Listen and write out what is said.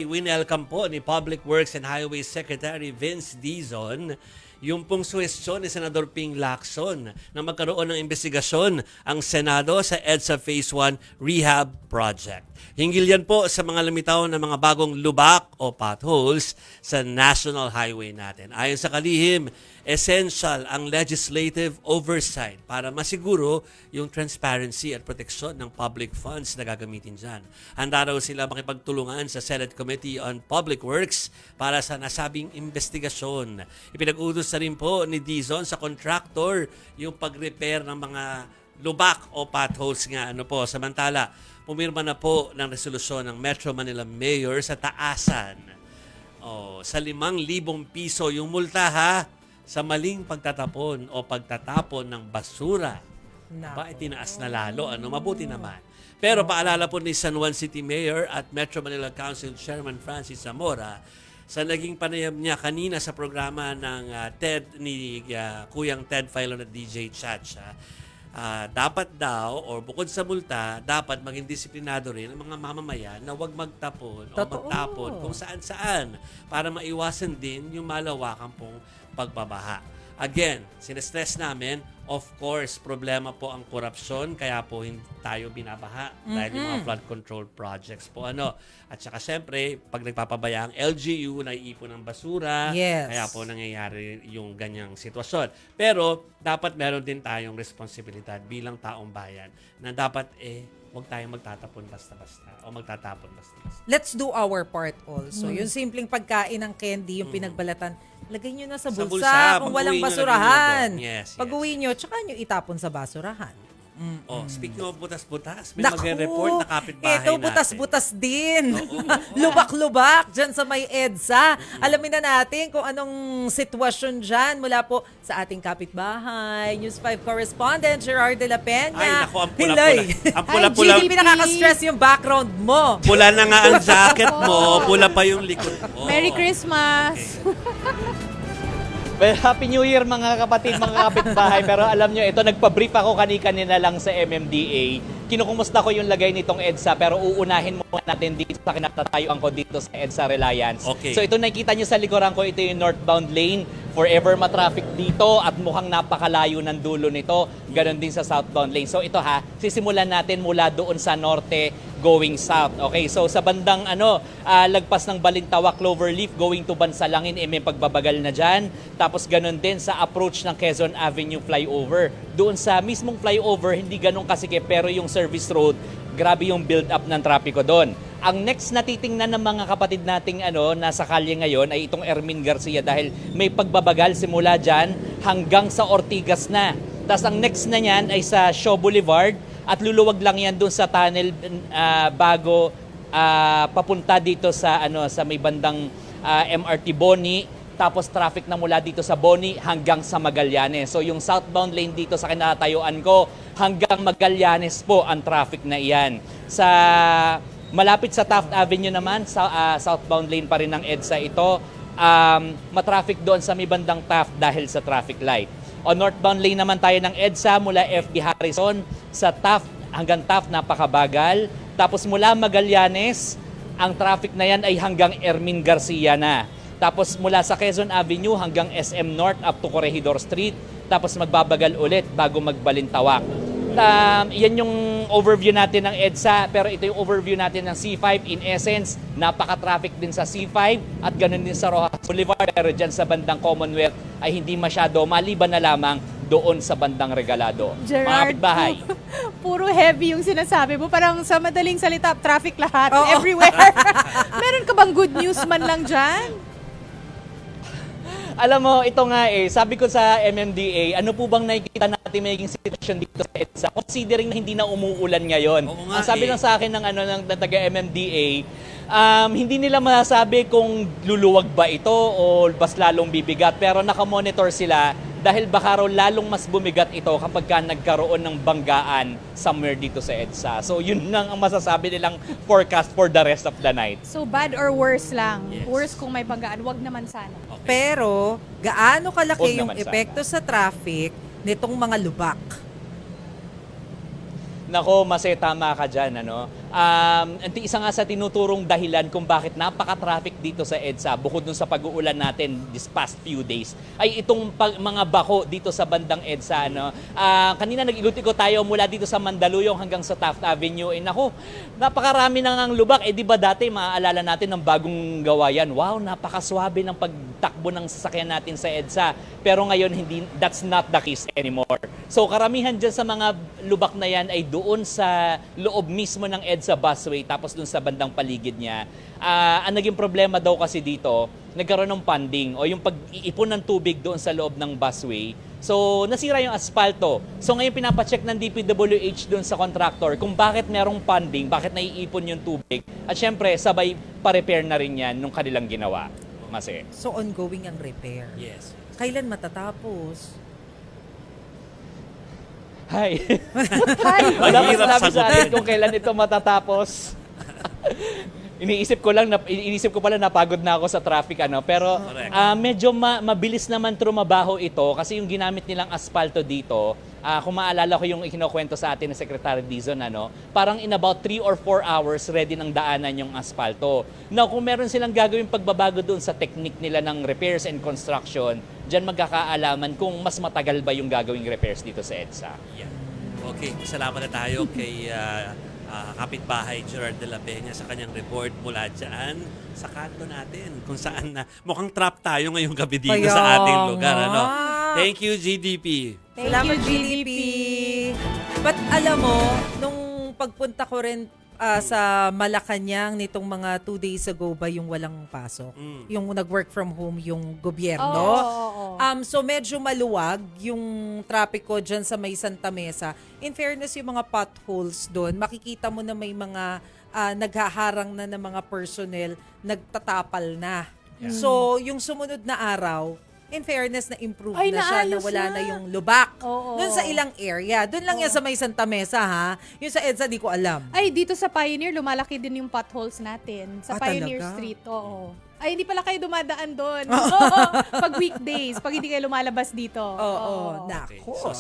winelcome po ni Public Works and Highway Secretary Vince Dizon yung pong suwestyon ni Senador Ping Lacson na magkaroon ng investigasyon ang Senado sa EDSA Phase 1 Rehab Project. Hinggil yan po sa mga lumitaw na mga bagong lubak o potholes sa national highway natin. Ayon sa kalihim, essential ang legislative oversight para masiguro yung transparency at proteksyon ng public funds na gagamitin dyan. Handa raw sila makipagtulungan sa Senate Committee on Public Works para sa nasabing investigasyon. Ipinag-utos na rin po ni Dizon sa contractor yung pag-repair ng mga lubak o potholes nga. Samantala, pumirma na po ng resolusyon ng Metro Manila Mayor sa taasan. Sa 5,000 piso yung multa sa maling pagtatapon o pagtatapon ng basura. Tinaas na lalo. Mabuti naman. Pero paalala po ni San Juan City Mayor at Metro Manila Council Chairman Francis Zamora sa naging panayam niya kanina sa programa ng Kuyang Ted Filon at DJ Chacha, dapat daw, or bukod sa multa, dapat maging disiplinado rin ang mga mamamayan na huwag magtapon o magtapon kung saan-saan para maiwasan din yung malawakan pong pagbabaha. Again, sinestress namin, of course, problema po ang korupsyon, kaya po hindi tayo binabaha dahil yung mga flood control projects po. At saka syempre, pag nagpapabaya ang LGU, naiipon ng basura, kaya po nangyayari yung ganyang sitwasyon. Pero, dapat meron din tayong responsibilidad bilang taong bayan na dapat huwag tayong magtatapon basta-basta o magtatapon basta-basta. Let's do our part also. Yung simpleng pagkain ng candy, yung pinagbalatan, lagay nyo na sa bulsa kung walang basurahan. Pag-uwi nyo, tsaka nyo itapon sa basurahan. Speaking of butas-butas, may mag-report na kapitbahay natin. Ito, butas-butas din. Lubak-lubak dyan sa may EDSA. Alamin na natin kung anong sitwasyon dyan mula po sa ating kapitbahay. News 5 correspondent, Gerard de la Peña. Ay, naku, ang pula-pula. Ang pula-pula. Hindi nakaka-stress yung background mo. Pula na nga ang jacket mo, pula pa yung likod mo. Merry Christmas! Well, Happy New Year mga kapatid, mga kapitbahay. Pero alam nyo, ito nagpa-brief ako kanina lang sa MMDA. Kinukumusta ko yung lagay nitong EDSA, pero uunahin muna natin dito sa kinatatayuan ko dito sa EDSA Reliance. Okay. So ito nakikita nyo sa likuran ko, ito yung northbound lane. Forever matraffic dito at mukhang napakalayo ng dulo nito. Ganon din sa southbound lane. So ito sisimulan natin mula doon sa norte going south. Okay, so sa bandang lagpas ng Balintawak Cloverleaf going to Bansalangin, may pagbabagal na dyan. Tapos ganon din sa approach ng Quezon Avenue flyover. Doon sa mismong flyover, hindi ganon kasikip, pero yung service road, grabe yung build up ng trapiko doon. Ang next na titingnan ng mga kapatid nating nasa kalye ngayon ay itong Ermin Garcia dahil may pagbabagal simula dyan hanggang sa Ortigas na. Tapos ang next na niyan ay sa Shaw Boulevard at luluwag lang yan doon sa tunnel bago papunta dito sa sa may bandang MRT Boni. Tapos traffic na mula dito sa Boni hanggang sa Magallanes. So yung southbound lane dito sa kinatayuan ko hanggang Magallanes po ang traffic na iyan. Sa malapit sa Taft Avenue naman, sa southbound lane pa rin ng EDSA ito, matraffic doon sa may bandang Taft dahil sa traffic light. O northbound lane naman tayo ng EDSA mula FB Harrison sa Taft hanggang Taft, napakabagal. Tapos mula Magallanes, ang traffic na yan ay hanggang Ermin Garcia na. Tapos mula sa Quezon Avenue hanggang SM North up to Corregidor Street. Tapos magbabagal ulit bago magbalintawak. Yan yung overview natin ng EDSA, pero ito yung overview natin ng C5. In essence, napaka-traffic din sa C5 at ganun din sa Rojas Boulevard. Pero dyan sa bandang Commonwealth ay hindi masyado, maliban na lamang doon sa bandang Regalado. Gerard, mga kapitbahay. Puro heavy yung sinasabi mo. Parang sa madaling salita, traffic lahat, everywhere. Meron ka bang good news man lang dyan? Alam mo, ito nga sabi ko sa MMDA, ano po bang nakikita natin magiging sitwasyon dito sa EDSA? Considering na hindi na umuulan ngayon. Ang sabi lang sa akin ng taga-MMDA, hindi nila masasabi kung luluwag ba ito o mas lalong bibigat. Pero nakamonitor sila dahil baka raw lalong mas bumigat ito kapag ka nagkaroon ng banggaan somewhere dito sa EDSA. So yun lang ang masasabi nilang forecast for the rest of the night. So bad or worse lang? Yes. Worse kung may banggaan, wag naman sana. Okay. Pero, gaano kalaki Huwag yung naman epekto sa traffic nitong mga lubak? Nako, Mase, tama ka dyan. isa nga sa tinuturong dahilan kung bakit napaka-traffic dito sa EDSA, bukod dun sa pag-uulan natin this past few days, ay itong mga bako dito sa bandang EDSA. No? Kanina nag-ikot-ikot tayo mula dito sa Mandaluyong hanggang sa Taft Avenue. Naku, napakarami na ngang lubak. Di ba dati maaalala natin ng bagong gawa yan? Wow, napakaswabe ng pagtakbo ng sasakyan natin sa EDSA. Pero ngayon, that's not the case anymore. So karamihan dyan sa mga lubak na yan ay doon sa loob mismo ng EDSA busway, tapos dun sa bandang paligid niya. Ang naging problema daw kasi dito, nagkaroon ng ponding o yung pag-iipon ng tubig doon sa loob ng busway. So, nasira yung asfalto. So, ngayon pinapacheck ng DPWH doon sa contractor kung bakit merong ponding, bakit naiipon yung tubig. At syempre, sabay pa-repair na rin yan nung kanilang ginawa. Mase. So, ongoing ang repair. Yes. Kailan matatapos? Hi. Wala pa Mahirap sinabi sa sagutin. akin kung kailan ito matatapos. Iniisip ko pala napagod na ako sa traffic pero Correct. medyo mabilis naman trumabaho ito kasi yung ginamit nilang asfalto dito, kung maalala ko yung ikinukwento sa atin ng Secretary Dizon, parang in about 3 or 4 hours ready ng daanan yung asfalto. Now, kung meron silang gagawin pagbabago doon sa technique nila ng repairs and construction, dyan magkakaalaman kung mas matagal ba yung gagawing repairs dito sa EDSA. Yeah. Okay, salamat na tayo kay kapitbahay Gerard de la Peña sa kanyang report mula dyan sa kanto natin kung saan na mukhang trap tayo ngayong gabi dito Kaya sa ating lugar. nga. Thank you, GDP. Thank Salamat, you, GDP. But alam mo, nung pagpunta ko rin sa Malacanang nitong mga 2 days ago ba yung walang pasok? Yung nag-work from home yung gobyerno. Oo. So medyo maluwag yung traffic ko dyan sa may Santa Mesa. In fairness, yung mga potholes doon, makikita mo na may mga naghaharang na ng mga personnel, nagtatapal na. So yung sumunod na araw, in fairness, na-improve Ay, na siya na naayos wala na. na yung lubak. Oo. Doon sa ilang area. Doon lang yan sa may Santa Mesa, ha? Yung sa EDSA, di ko alam. Ay, dito sa Pioneer, lumalaki din yung potholes natin. Sa Pioneer talaga? Street, oo. Ay, hindi pala kayo dumadaan doon. Pag weekdays, pag hindi kayo lumalabas dito. Oo. Okay. Nako. So,